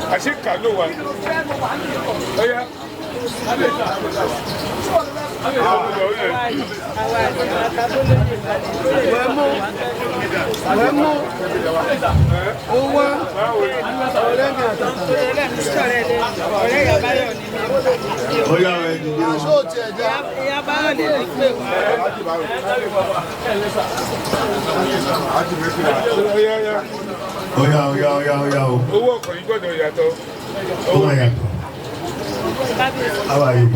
I think no one. Oh yeah. How are you?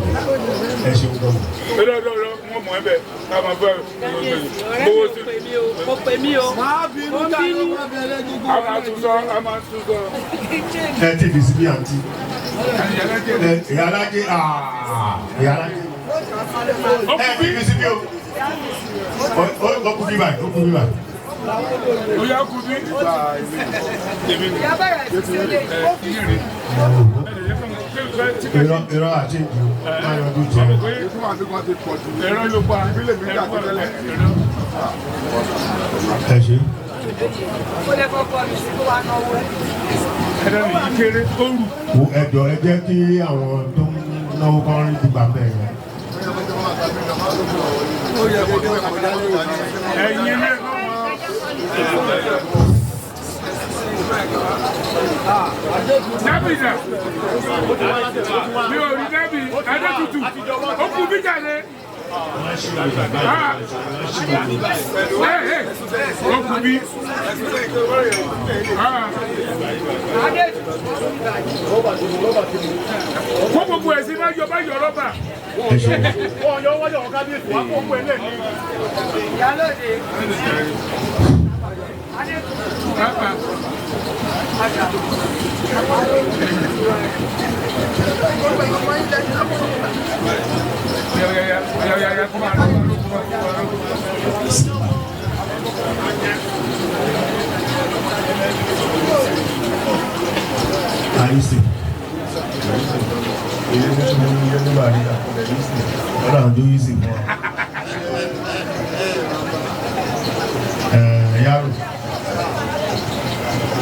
Yaro,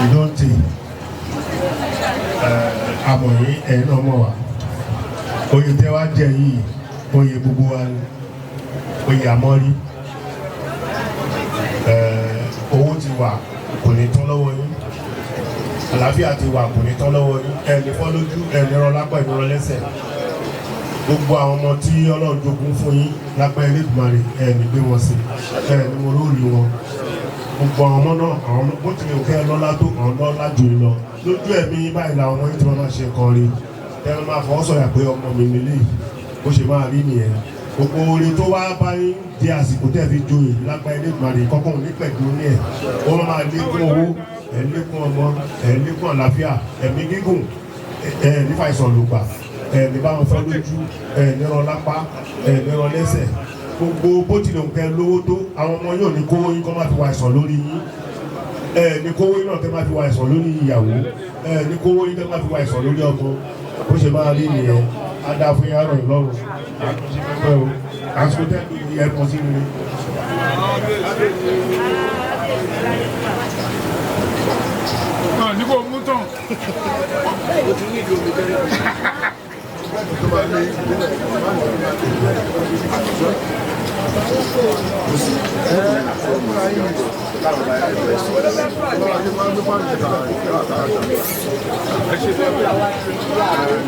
you don't think Aboye and Omowa. Oye Tewa Jeyi, Oye Bubuan, Oye Amori, owó ti wà kò ní tán lọ́wọ́ yín, àlàáfíà ti wà kò ní tán lọ́wọ́ yín, ẹni fọ́ lójú, ẹni rọ lápá ìrọ lẹ́sẹ̀. Gbogbo àwọn ọmọ tí Ọlọ́run jogún fún yín lápá Elédùmarè ẹni gbé wọn sí, ẹni mo lórí wọn. Gbogbo àwọn ọmọ náà, àwọn bó tilẹ̀ òkè lọ́lá tó àwọn lọ́lá jù lọ. Lójú ẹ̀mí báyìí làwọn ọmọ yìí tí wọ́n máa ṣe nǹkan rí. Tẹ́lẹ̀ máa fọwọ́ sọ̀yà pé ọmọ mi nílé bó ṣe máa rí nìyẹn. Gbogbo orin tó wá bá yín di àsìkò tẹ́ fi joyè lápá Elédùmarè kọ́kọ́ ní pẹ̀lú ní ẹ̀. Wọ́n máa lékún owó, ẹ̀ lékún ọmọ, ẹ̀ lékún àlàáfíà, ẹ̀mí gígùn, ẹ̀ nífà ìsọ̀lùgbà, ẹ̀ ní bá wọn fọ́ lójú, ẹ̀ nírọ̀ lápá, ẹ̀ nírọ̀ lẹ́sẹ̀. Gbogbo bó tilẹ̀ ń kẹ́ lówó tó àwọn ọmọ yóò ní kówó yín kọ́ máa fi wá ìsàn lórí yín. Ní kówó yín náà kẹ́ máa fi wá ìsàn lórí ìyàwó. Ní kówó yín kẹ́ máa fi wá ìsàn lórí ọkọ. Bó ṣe máa rí nìyẹn, á dá fún Yaro ìlọ́run. Àtúnṣe pẹ́pẹ́ o, àsìkò tẹ́lẹ̀ ní ẹ̀kọ́ sí mi. Ní kò mú tán.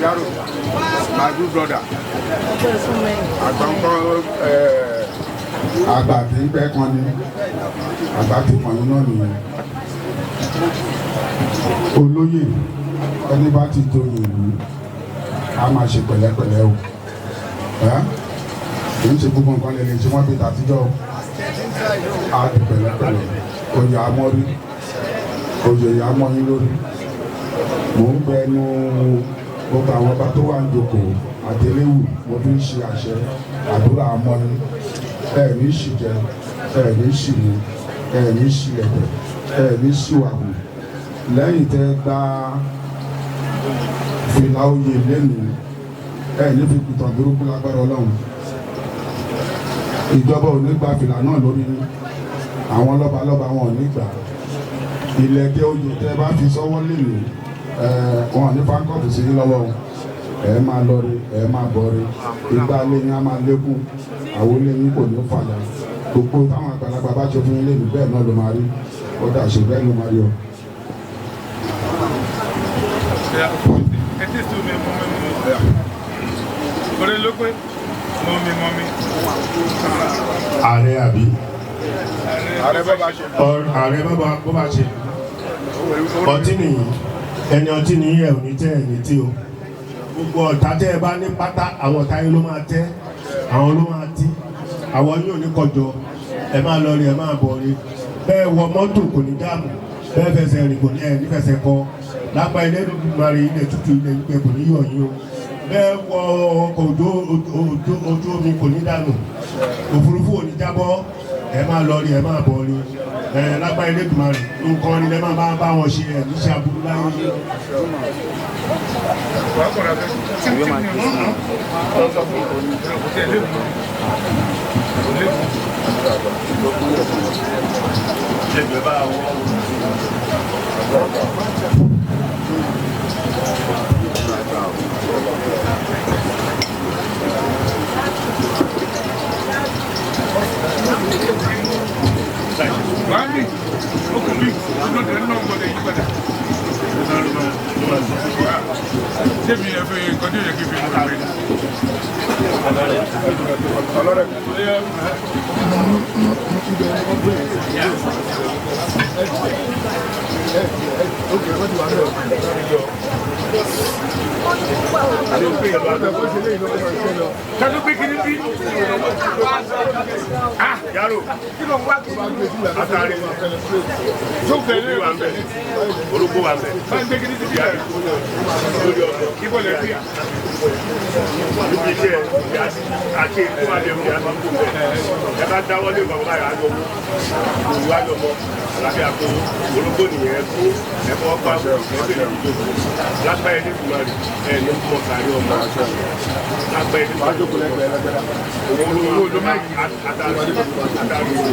Yaro, my good brother. Àgbà tí ń bẹ́ kan ni, àgbà tí kan yín náà nìyẹn. Olóyè ẹni bá ti tó ìlú, a máa ṣe pẹ̀lẹ́pẹ̀lẹ́ o. Kì í ṣe gbogbo nǹkan lè ṣe wọ́n bí tàtijọ́. A ti pẹ̀lẹ́pẹ̀lẹ́. Oyè amọ́rí, oyè amọ́yín lórí. Mò ń bẹnu gbogbo àwọn ọba tó wà ń jókòó àti Elewu, mo fi ń ṣe àṣẹ àdúrà amọ́yín. Ní ṣìjẹ, ní ṣìmú, ẹ̀ ní ṣílẹ̀tẹ̀ ẹ̀ ní ṣíwàwù lẹ́yìn tẹ́ gba fìlà oyè lẹ́nu ẹ̀ ní fi kùtàn burúkú lágbára Ọlọ́run ìjọba ò ní gba fìlà náà lórí àwọn lọ́balọ́ba wọn ò ní gbà ìlẹ̀kẹ̀ oyè tẹ́ bá fi sọ́wọ́ lẹ́nu wọn ò ní fáńkọ́ọ̀tù sí lọ́wọ́ ẹ máa lọ rí ẹ máa bọ̀ rí ìgbà lẹ́yìn á máa lékún àwọn lẹ́yìn kò ní fàyà gbogbo táwọn àgbàlagbà bá ṣe fún yín lẹ́nu bẹ́ẹ̀ náà ló máa rí ó dà ṣe bẹ́ẹ̀ ló máa rí o. Ààrẹ àbí Ààrẹ bó bá ṣe ọtí nìyí ẹni ọtí nìyí ẹ ò ní tẹ́ ẹni tí o gbogbo ọ̀tá tẹ́ ẹ bá ní pátá àwọn ọ̀tá yín ló máa tẹ́ àwọn ló máa tí àwọn yóò ní kọjọ ẹ máa lọ rí ẹ máa bọ̀ rí bẹ́ẹ̀ wọ mọ́tò kò ní dáàmú bẹ́ẹ̀ fẹsẹ̀ rìn kò ní ẹ̀ nífẹsẹ̀ kọ lápá ilé ìdúgbàrí ilẹ̀ tútù ilẹ̀ ìgbẹ́ kò ní yọ̀ yín o bẹ́ẹ̀ wọ ọkọ̀ ojú omi kò ní dànù òfurufú ò ní jábọ́ ẹ máa lọ rí ẹ máa bọ̀ rí lápá ilé ìdúgbàrí nǹkan ni lẹ́ máa bá wọn ṣe ẹ̀ níṣẹ́ aburú láyé. Mami, o comigo, não tem não vou ter que fazer. Você me leva quando eu aqui vem no meio. Agora, Kadu bikin ini. Ah, Yaro. Kilo waktu Aare. Jumpa ni wambe. Oluko wambe. Kan bikin ini dia. Ibo le dia. Ibi je ati ko ade mi aba ko. E ba dawo le baba ya do. Wa do mo. La bi ako. Oluko ni e ko. E ko pa ko. Last time ni mari. Ni mo kari o ma. Last time ni ma jo ko le be la. Oluko do ma Adari.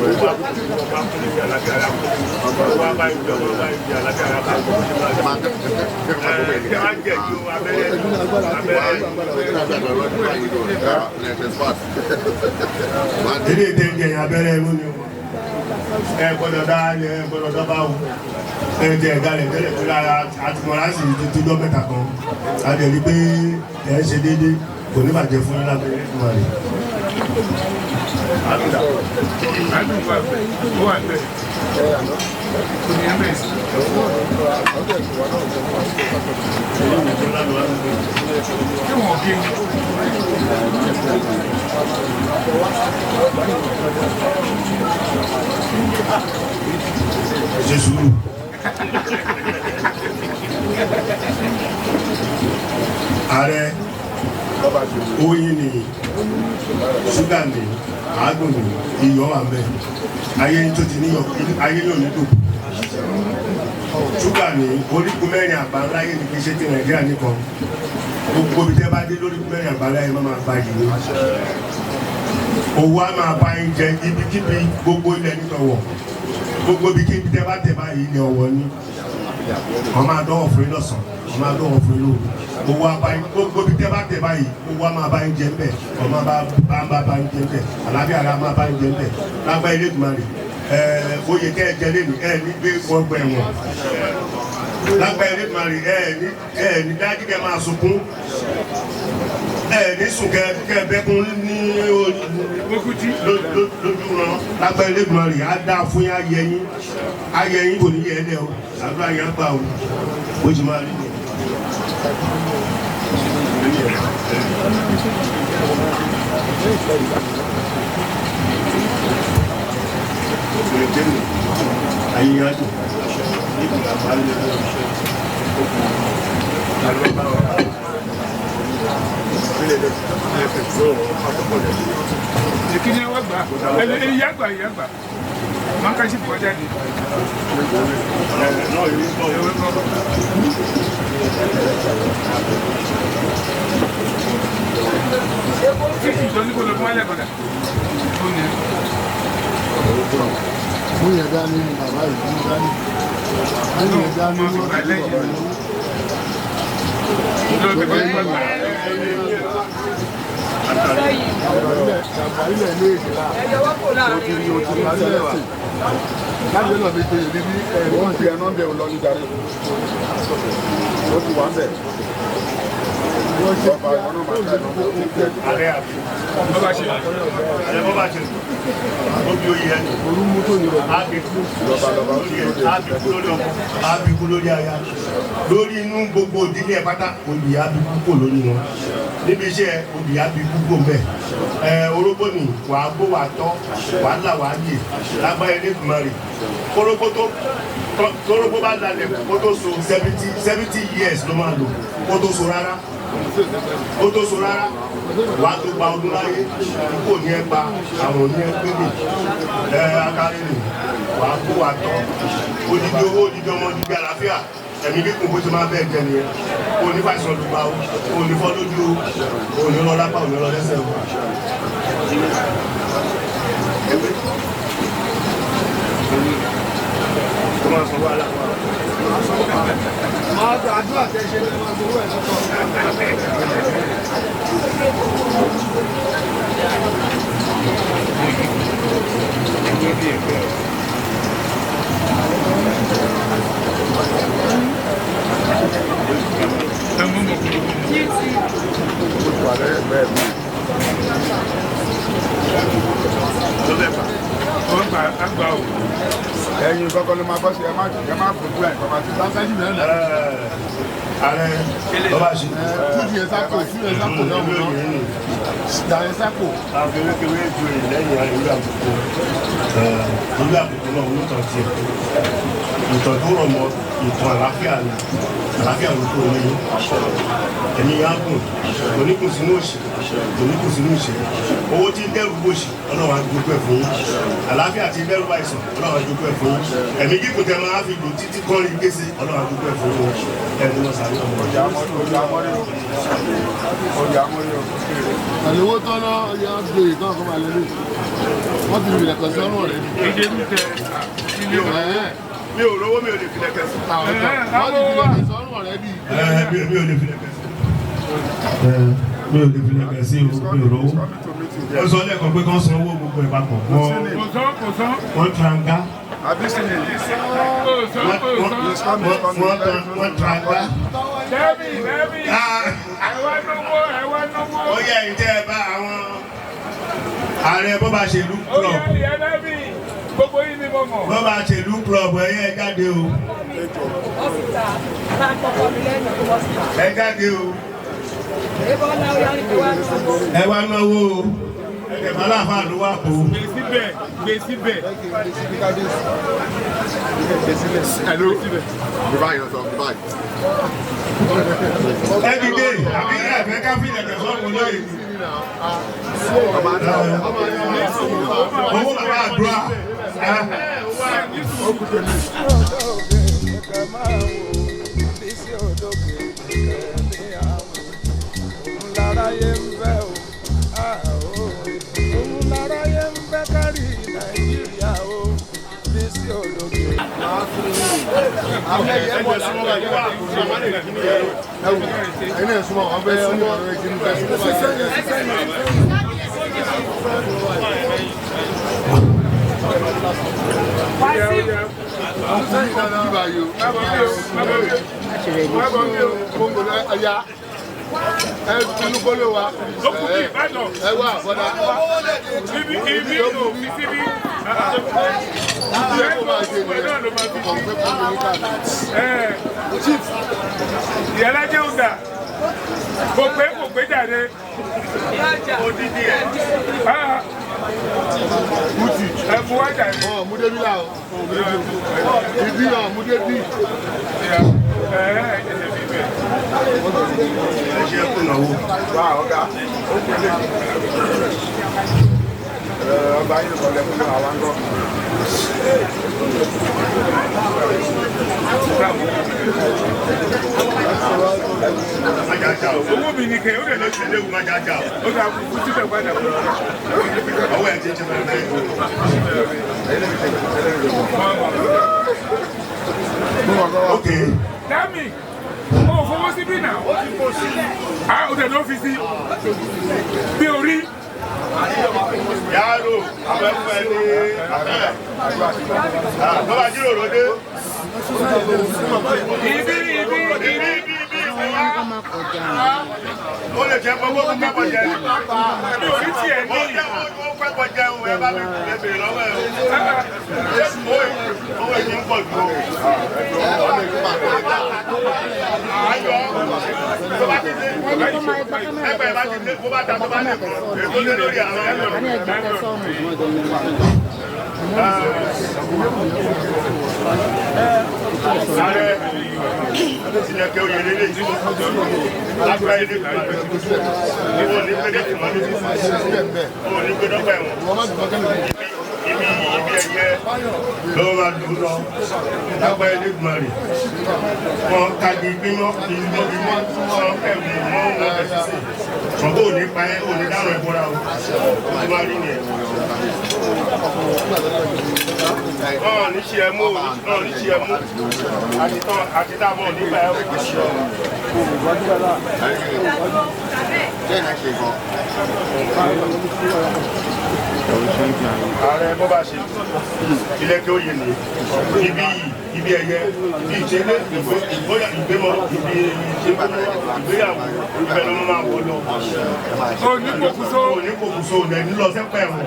Ilé ìtẹ̀jẹ̀ abẹ́rẹ́ ẹ̀rú ni ẹ gbọ́dọ̀ dá ẹ gbọ́dọ̀ dọ́bà wò ẹ jẹ́ ìdálẹ̀ tẹ́lẹ̀ tó lára àtìmọ́lá sì ti tó mẹ́ta kan a jẹ́ rí pé ẹ ṣe déédéé kò ní bàjẹ́ fún yín lábẹ́ ìfúnma rẹ̀. Ṣe sùúrù. Ààrẹ oyin ni ṣúgà ni àádùn ni iyọ̀ wà mẹ́ ayé tó ti níyọ̀ ayé yóò ní dùn ṣúgà ni orígun mẹ́rin àbáńláyé ní kí ṣe ti Nàìjíríà nìkan gbogbo ibi tẹ́ bá dé lórígun mẹ́rin àbáńláyé máa gba yìí ni owó á máa bá yín jẹ ibikíbi gbogbo ilẹ̀ nítọ̀wọ̀ gbogbo ibikíbi tẹ́ bá tẹ̀ báyìí ilẹ̀ ọ̀wọ̀ ni wọ́n máa dánwò fún yín lọ́sàn wọ́n máa dánwò fún yín lóru owó abayín gbogbo ibi tẹ́ bá tẹ̀ báyìí owó á máa bá yín jẹ ńbẹ̀ wọ́n máa bá yín jẹ ńbẹ̀ àlàáfíà ara máa bá yín jẹ ńbẹ̀ lágbá ilé ìgbìmọ̀ rẹ̀ oyè kẹ́ ẹ jẹ lẹ́nu ẹ ní gbé wọ́n gbẹ wọn lágbá ilé ìgbìmọ̀ rẹ̀ ẹ ní dájú kẹ́ máa sunkún ní sùn kẹ́ bẹ́kún ní lójú ran lágbá ilé ìgbìmọ̀ rẹ̀ á dáa fún yín ayẹyìn kò ní yẹ ẹ dẹ o àdúrà yẹn gbà o bó ti máa rí ni. Ayíyájú nígbà bá lè lọ Ìkíni ẹwà gbà, ìyá gbà. Mankashi for that. No, you lórí inú gbogbo ìdílé ẹ̀ pátá òbí abikúkò lórí wọn níbi iṣẹ́ òbí abikúkò mbẹ orógbó ni wàá gbó wàá tọ́ wàá là wàá yè lágbára ẹlẹ́gbẹ̀mọ́ rẹ̀ kórógbó bá dalẹ̀ kó tó so 70 years ló máa lò kó tó so rárá wàá tó gba ọdún láyé kò ní ẹ pa àwọn ní ẹ gbélé akárí ni wàá gbó wàá tọ́ odidi owó odidi ọmọ odidi àlàáfíà ẹ̀mí kíkùn bó ti máa bẹ́ẹ̀ jẹ nìyẹn kò ní fàìsàn olùgbà o kò ní fọ́ lójú o kò ní lọ lápá ò ní lọ lẹ́sẹ̀ o. Kó máa sọ wá lápá. Àdúrà tẹ́ ṣe lè máa gbowó ẹ̀ sọ́tọ̀. Ẹ̀yin kọ́kọ́ ló máa bọ́ sí ẹ má gbogbo ẹ̀ kọ́ máa ti bá sáyìn náà lọ. Ààrẹ Oba ṣe. Túdì ẹ̀ sáko náà wọ̀ náà. Dà ẹ̀ sáko. Àfẹ́wékewé ju ìlẹ́yìn ìlú àbùkù. Ìlú àbùkù náà ń tàn tiẹ̀. Ìtàn tó rọ̀ mọ́ ìtàn àlàáfíà ni. Àlàáfíà ló kúrò ní ẹ̀mí yágùn. Oníkùn sínú òṣì. Oníkùn sínú òṣì. Owó tí ń dẹ́rù bòṣì Ọlọ́run á dúpẹ́ ẹ̀ fún yín. Àlàáfíà tí ń dẹ́rù bàìsàn Ọlọ́run á dúpẹ́ ẹ̀ fún yín. Ẹ̀mí gígùn tẹ máa fi lò títí kọ́rin kése Ọlọ́run á dúpẹ́ ẹ̀ fún yín. Ẹ̀mí lọ sàrí ọmọ. Ọjà amọ́rí o. Pẹ̀lú owó tán náà yá gbé ìtàn kọ́ máa lẹ́lẹ́. Wọ́n ti rìnlẹ̀ kan sí ọ̀rùn rẹ̀. Èdè ń tẹ ilé ọ̀rẹ́. Mi ò rówó mi ò lè filẹ̀ kẹsì. Wọ́n ti rìnlẹ̀ kan sí ọ̀rùn rẹ̀ bí. Mi ò lè filẹ̀ kẹsì. Mi ò lè filẹ̀ kẹsì o, mi ò rówó. Ó sọ lẹ́kọ̀ọ́ pé kán san owó gbogbo ẹ̀ papọ̀. Wọ́n tranga. Wọ́n tranga. Ó yẹ ìjẹ́ ẹ bá àwọn ààrẹ Bobaselu club. Bobaselu club ẹ̀yẹ jáde o. Ẹ jáde o. Ẹ wá náwó o. Aláàfáà ló wà kó. Gbé síbẹ̀. Hello. Dubai náà sọ Dubai. Ẹ dìde àbí ẹ̀fẹ́ ká fi ẹ̀fẹ́ sọ́kùn lóye. Owó bàbá àdúrà. Olúkọ́lé wa. Ẹ wá bọ́dá. Ibi ìyálà jẹ́ òǹdà kò pé jáde odidi ẹ̀ Kuti ẹ̀fù wájà ẹ̀ múdébí là ìdí náà múdébí. Ẹ ṣe kùnàwó. Wá ọ̀gá. ọba yìí kọ́ lẹ́kùn náà àwọn àgọ́. Owó mi ni kẹ́ ó lè lọ sí Elewu máa jájà. Ó dà kú tí bẹ̀ padà fún ọ. Ọwọ́ ẹ̀ ti jẹ́ bẹ̀rẹ̀ Okay. Dami, mo fọwọ́ sí bí náà. Ó tẹ̀ ló fi sí. Bí orí. Yaro, abẹ́fẹ́ ní bọ́bá jíròrò dé. Ibi. Ó lè jẹ́ gbogbo fún pẹ́pọ̀ jẹ́. Bí orí tí ẹ̀ ní. Ó pẹ́pọ̀ jẹ́ òun ẹ bá mi bèèrè lọ́wọ́ ẹ̀ o. Owó èyí ń pọ̀ jù o. Ayọ̀ tó bá ti dé. Ẹgbẹ́ bá ti dé kó bá ta tó bá lè kọ̀. Èkó lé lórí àwọn ẹgbẹ́. Aare tilẹ̀ kẹ́ oyè lélẹ̀ yìí lágbá ilé ìgbà rẹ̀ ìwọ ní pé dẹ́kun mọ́ níbi ìwọ ní pé dọ́gba ẹ̀wọ̀n ibi ẹ̀yẹ lọ́wọ́ máa dùn lọ lágbá ilé ìgbà rẹ̀ wọn kájí gbímọ́ ìmọ̀ sọ ẹ̀mí mọ́ wọn bẹ̀ sísè ṣùgbọ́n òní pa ẹ́ òní dáhùn ẹ̀bọ́ra o ó ti máa rí nìyẹn. Ní ṣe ẹmú ní ṣe ẹmú àti dábọ̀ nípa ẹ̀ Ààrẹ bọ́bá ṣe ilẹ̀ kí ó yé ní ibi ẹ̀yẹ ibi ìṣẹ́lé ìgbémọ̀ ibi ìgbéyàwó ìbẹ̀ ló máa wọ́ lọ. Onípòkùsó rẹ̀ nílọ sẹ́pẹ̀ ẹ̀wọ̀n.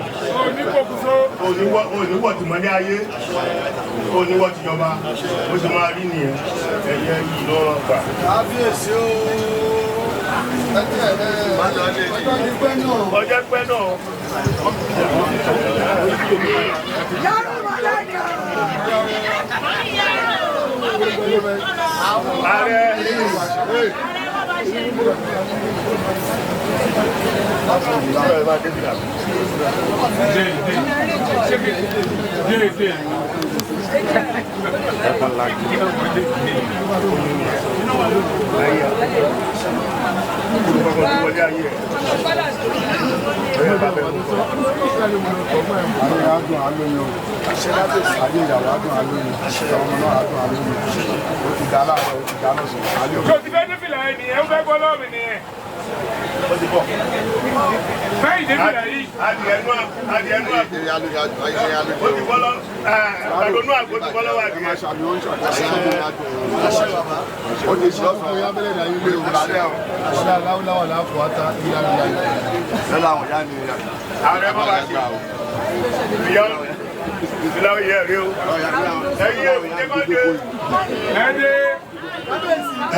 Oníwọ̀ tìmọ́lé ayé oníwọ̀ tìjọba ó sì máa rí nìyẹn ẹ̀yẹ yìí lọ́rọ̀ gbà. Kábíyèsí o. Ọjọ́ pẹ́ náà. Yaro Malaika. Ààrẹ.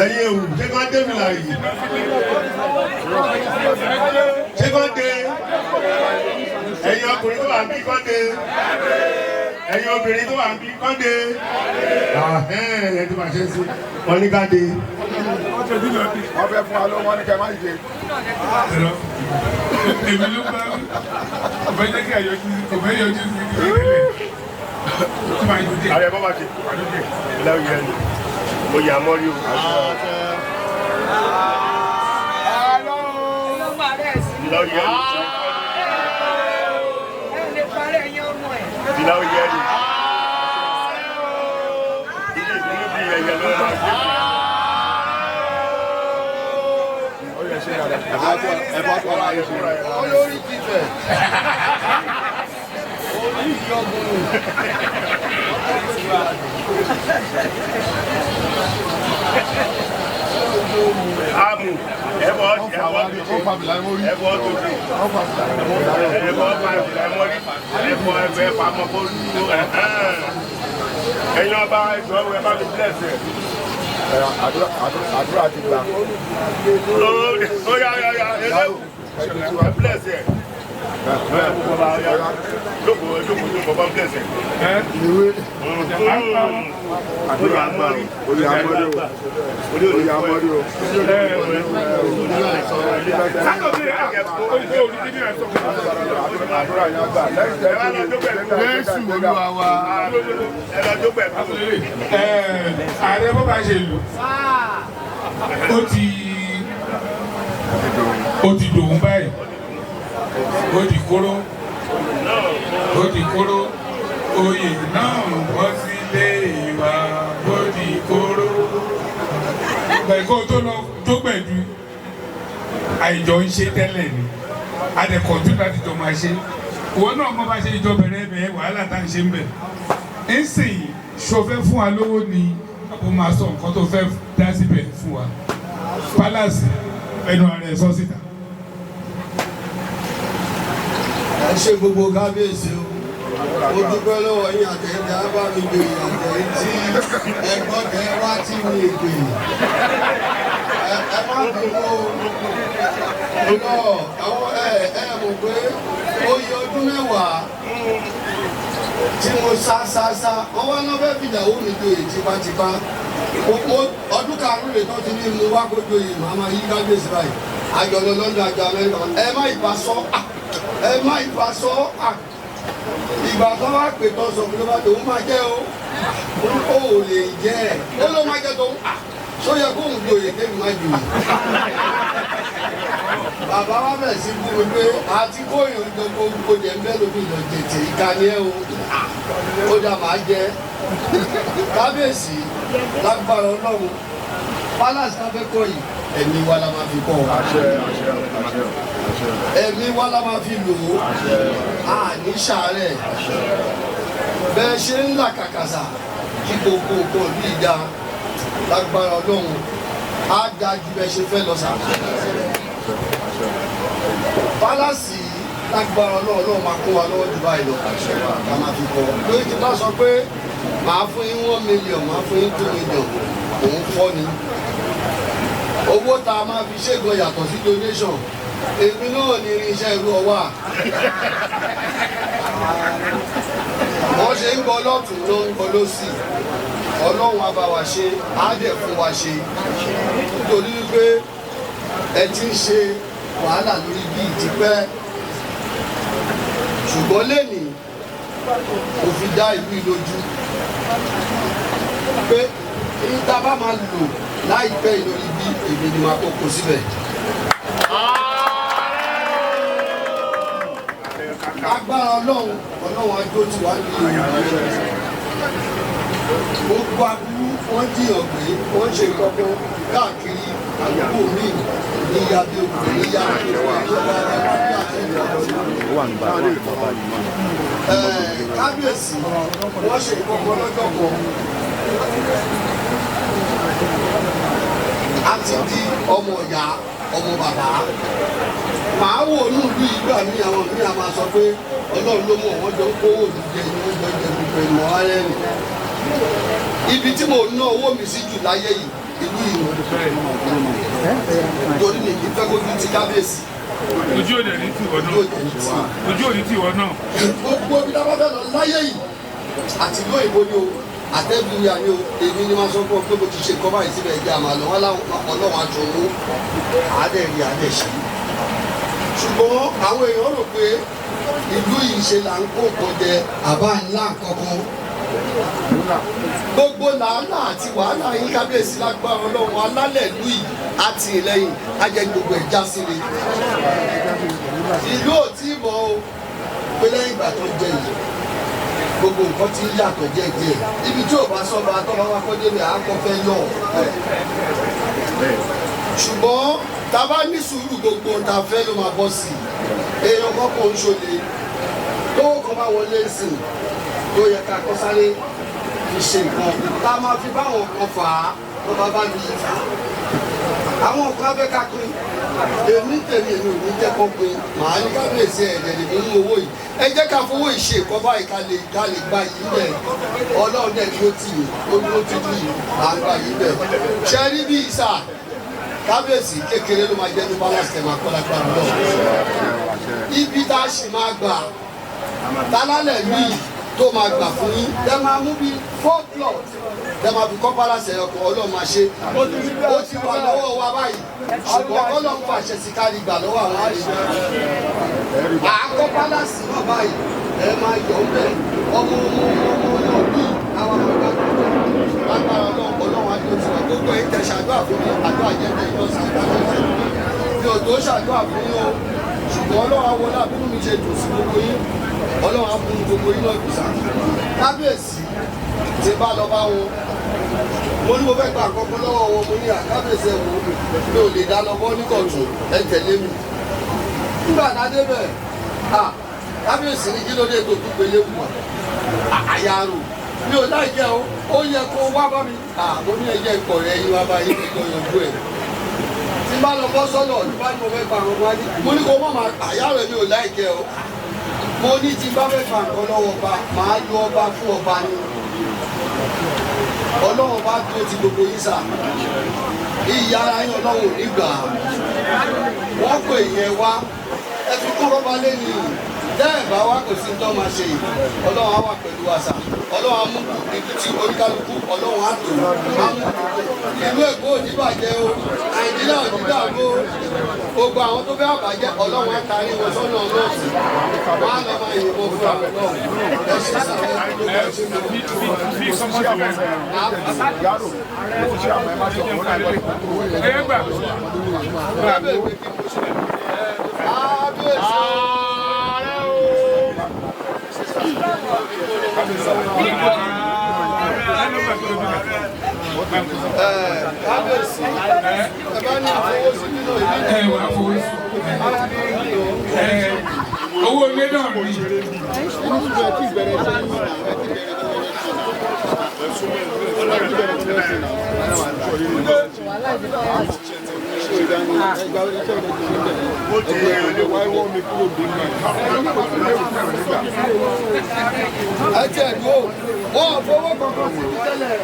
Ẹ̀yin ewu ṣé kán dé fìlà yìí ṣé kán dé ẹ̀yin ọkùnrin tó wà ń bí kán dé ẹ̀yin obìnrin tó wà ń bí kán dé ẹ̀ tó bá ṣe sí wọn ní ká dé. wọ́n fẹ́ fún wa ló wọ́n ní kẹ́ máa yé. Èmi ló bá ọ̀fẹ́ jẹ́ kí àyọjú ọ̀fẹ́ yọjú sí ìdílé. Ààrẹ bọ́bá ṣe Elewu yẹn ni. Oyè àmọ́rí o. Elewu yẹn ni. Elewu yẹn ni. Ilé ìdúró bí ẹ̀yẹ ló máa gbé. Ẹ̀fọ́ tó wà ní ìṣúra ẹ̀. Olórí ti fẹ̀. Orí ìyọ̀gbọ̀n. Amu, ẹ̀bọ̀ tó dé. Ẹ̀bọ̀ ẹgbẹ́ pamọ́ kó lù ẹ̀yin ọba ẹ̀jọ̀ ẹ̀wọ̀ ẹ̀ bá mi bless ẹ̀. Àdúrà ti gbà. Ó yá Elewu ẹ̀ bless ẹ̀. Ààrẹ Bobaselu ó ti dòun báyìí, ó di kóró, oyè náà bọ́ sílé ìwà ó di kóró. Gbẹ̀kọ́ tó lọ tó gbẹ̀dú àìjọ ń ṣe tẹ́lẹ̀ ni adẹ̀kọ̀tún láti jọ máa ṣe. Ìwọ náà mo bá ṣe ìjọ bẹ̀rẹ̀ bẹ̀rẹ̀ wàhálà tá à ń ṣe ń bẹ̀. ń sìn ṣòfẹ́ fún wa lówó ni ó máa sọ nǹkan tó fẹ́ dá síbẹ̀ fún wa. Palace ẹnu ààrẹ sọ síta. Ẹ ṣe gbogbo kábíyèsí o, mo dúpẹ́ lọ́wọ́ yín àtẹ̀yìntì abámigbè àtẹ̀yìntì ẹ̀gbọ́n tẹ̀ wá tí mi ègbè. Ẹ má dúró lọ àwọn mọ̀ pé oyè ọdún mẹ́wàá tí mo sá wọ́n wá náà fẹ́ fìyàwó mi joyè tipátipá. Ọdún karùn-ún rẹ̀ tó ti ní mo wá kó joyè màmá yí kábíyèsí báyìí. Àjọ lọ London àjọ Amẹ́ríkà ẹ má ìfà sọ ìgbà tó wá pè tó sọ pé ló bá tòun máa jẹ́ o ó lè jẹ́ ẹ̀ ó ló máa jẹ́ tòun sọ yẹ kóun joyè kéwì má joyè. Bàbá wa bẹ̀rẹ̀ sí fún mi pé àti kóyàn gbogbo jẹ́ mbẹ́ lómi ìlọ tètè ìkànnì ẹ̀ o ó dà máa jẹ́ kábíyèsí lágbára Ọlọ́run Palace náà fẹ́ kọ́ yìí ẹ̀mí wa la máa fi kọ́ ọ. Ẹ̀mí wa la máa fi lò ó. A ní sàárẹ̀. Bẹ́ẹ̀ ṣe ń là kàkàsà kí gbogbo nǹkan bí ìdá lágbára Ọlọ́run á da ju bẹ́ẹ̀ ṣe fẹ́ lọ sà. Palace lágbára Ọlọ́run máa kó wa lọ́wọ́ jù báyìí lọ. Ká máa fi kọ́. Lórí ti bá sọ pé màá fún yín 1 million, màá fún yín 2 million, òun fọ́ ni. Owó tá a máa fi ṣègùn yàtọ̀ sí donation èmi náà ní irinṣẹ́ irú ọwà wọ́n ṣe ń gbọ́ lọ́tún ló ń gbọ́ lọ́sì Ọlọ́run á bá wa ṣe á dẹ̀ fún wa ṣe nítorí wípé ẹ ti ń ṣe wàhálà lórí bí ìtìpẹ́ ṣùgbọ́n lẹ́nìí kò fi dá ìlú ìlójú pé ìta bá máa lò láìpẹ́ ìlórí bí èmi ni máa kókó síbẹ̀. Agbára Ọlọ́run ajó ti wá ní ìlú. Gbogbo aburú wọ́n jiyàn pé wọ́n ṣe kọ́kọ́ káàkiri àdúgbò míì ní Yabí Òkùnkùn ní Yaro kábíyèsí wọ́n ṣe kọ́kọ́ lọ́jọ́ kan. A ti di ọmọ ìyá ọmọ bàbá màá wò ní ìlú ìgbà mi àwọn mi àmà sọ pé Ọlọ́run ló mọ̀ wọ́n jọ ń kówó òdìjẹ ni wọ́n jọ ń jẹ gbogbo ìmọ̀ ara ẹni ibi tí mo ná owó mi sí jù láyé yìí ìlú ìlú nítorí mi kì í fẹ́ kójú ti kábíyèsí. Ojú òde ní tiwọ náà. Ojú òde tiwọ náà. Gbogbo ibi tá a bá fẹ́ lọ láyé yìí àti ìlú òyìnbó ni o àtẹ́bí ya ni o èmi ni máa sọ fún ọ pé mo ti ṣe kọ́ báyìí síbẹ̀ ẹ̀jẹ̀ àmà lọ́wọ́ Ọlọ́run àjọ̀wọ́ àádẹ́rì àádẹ́sí. Ṣùgbọ́n àwọn èèyàn rò pé ìlú yìí ṣe là ń kó nǹkan jẹ àbá ńlá kankan. Gbogbo làálà àti wàhálà yín kábíyèsí lágbára Ọlọ́run alálẹ̀ ìlú yìí àti ìlẹ́yìn ajẹ́ gbogbo ẹ̀já sílẹ̀. Ìlú ò tí ì mọ̀ o pé lẹ́yìn ìgbà tó jẹ yìí gbogbo nǹkan tí ń yàtọ̀ díẹ̀díẹ̀ ibi tí ò bá sọ́ba tọ́ba wá kọ́ débi àákọ́fẹ́ yọ. Ṣùgbọ́n tá a bá ní sùúrù gbogbo ta fẹ́ ló máa bọ́ sí i èèyàn kọ́kọ́ ń ṣọlẹ̀ lówó kan bá wọlé sìn tó yẹ ká kọ́ sáré fi ṣe nǹkan tá a máa fi báwọn kan fà á tó bá bá mi fà á. Àwọn kan abẹ́ ká pín èmi tèmi ò ní jẹ́ kó pín màá ní kábíyèsí ẹ̀jẹ̀ lè mú owó yìí ẹ jẹ́ ká fowó ìṣe ìkọ́ báyìí ká lè gba yìí bẹ̀ Ọlọ́run dẹ̀ dúró tì mí ó dúró tì mí à ń gba yìí bẹ̀ ṣe rí bí ìsà kábíyèsí kékeré ló máa jẹ́ ní Palace tẹ̀ máa kọ́ lágbára lọ ibi tá a sì máa gbà tálálẹ̀ yìí tó máa gbà fún yín ẹ máa mú bí 4 plots ẹ máa fi kọ́ pálásẹ̀ ọkọ̀ Ọlọ́run máa ṣe ó ti wà lọ́wọ́ wa báyìí ṣùgbọ́n Ọlọ́run fàṣẹ sí kárí gbà lọ́wọ́ àwọn àṣẹ àkọ́ pálásì náà báyìí ẹ máa yọ̀ ọ́ bẹ́ẹ̀ ọmọ náà bí àwọn ọmọ lágbára Ọlọ́run àti oṣù gbogbo ẹ̀ tẹ̀ ṣàdúrà fún mi àdúrà jẹ́jẹ́ ìjọsìn àgbàdo mi ò tó ṣàdúrà fún yín o ṣùgbọ́n Ọlọ́run àwọn aláàbínú mi ṣe dùn sí gbogbo yín Ọlọ́run á fún gbogbo yín náà dùn sáà kábíyèsí ti bá lọ bá wọn mo ní mo fẹ́ gba àkọ́kọ́ lọ́wọ́ wọn mo ní àkábíyèsí ẹ̀ wò mi ò lè dá lọ́wọ́ nítọ̀tún ẹ tẹ̀lé mi nígbà tá a débẹ̀ kábíyèsí ní kí ló dé tó tún gbélé wù àyàrò mi ò láìjẹ́ o ó yẹ kó wá bá mi mo ní ẹ̀jẹ̀ ìkọ̀ rẹ̀ yín wá bá yín kí ló yanjú ẹ̀ tí bá lọ bọ́ sọ́lọ̀ ní bá ní mo fẹ́ gba àwọn ọmọ adé mo ní kó má máa àyàrò mi ò láìjẹ́ o mo ní tí bá fẹ́ gba nǹkan lọ́wọ́ ọba màá yọ ọba fún ọba ni Ọlọ́run bá dúró ti gbogbo yín sà ìyá ara yín Ọlọ́run ò ní gbà wọ́n pè yẹn wá ẹ fi kún rọ́bà lẹ́nu dẹ́ẹ̀bá wa kò sí tó máa ṣe yìí Ọlọ́run á wà pẹ̀lú wa sà Ọlọ́run á mú ibi tí oníkálukú Ọlọ́run á tò á mú ìlú Èkó ò ní bàjẹ́ o Nàìjíríà ò ní dàgbò gbogbo àwọn tó fẹ́ àbàjẹ́ Ọlọ́run á tarí wọn sọ́nà ọlọ́ọ̀tì wọn á lọ máa yìnbọn fún àwọn Ọlọ́run ẹ ṣe sàlẹ̀ Yaro, ó ṣe àmọ́ ẹ má sọ fún ọ̀nà kábíyèsí ẹ bá ní àfọwọ́sí nínú ìlú owó ilé náà rí. ẹ jẹ́ ìlú wọn fọwọ́ kankan sí tẹ́lẹ̀.